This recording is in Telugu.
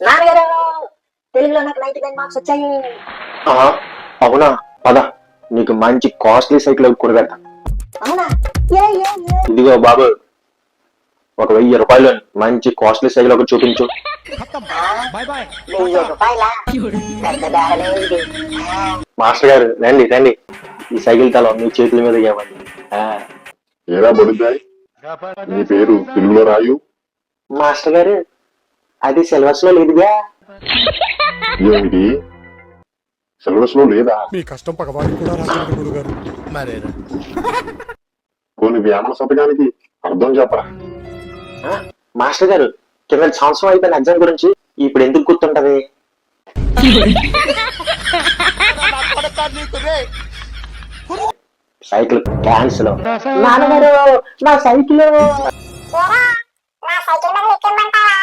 నాన్నగారు తెలుగులో నాకు 99 మార్క్స్ వచ్చాయి. అవునా? పద, నీకు మంచి కాస్ట్లీ సైకిల్ కొనిపెడతా. అవునా? ఏ ఏ ఏ ఇదిగో బాబు, ఒక 1000 రూపాయలు మంచి కాస్ట్లీ సైకిల్ ఒకటి చూపించు. 1000 రూపాయలా? పెద్ద బేరమే ఇది. మాస్టర్ గారు రండి రండి, ఈ సైకిల్ తలం మీ చేతుల మీద ఇవ్వండి. ఏరా బడుద్దాయ్, నీ పేరు తెలుగులో రాయు. మాస్టర్ గారు, అది సిలబస్ లో లేదుగా. ఏమిటి సిలబస్ లో లేదా? మీ కష్టం పగవాడికి కూడా రాకూడదు గురుగారు. కొన్ని వ్యామన శతకానికి అర్థం చెప్పరా. మాస్టర్ గారు, కింద సంవత్సరం అయిపోయిన ఎగ్జామ్ గురించి ఇప్పుడు ఎందుకు గుర్తుంటది? Cycle cancel. నాన్నగారు నా సైకిల్. నా సైకిల్ మీద ఎక్కమంటావా?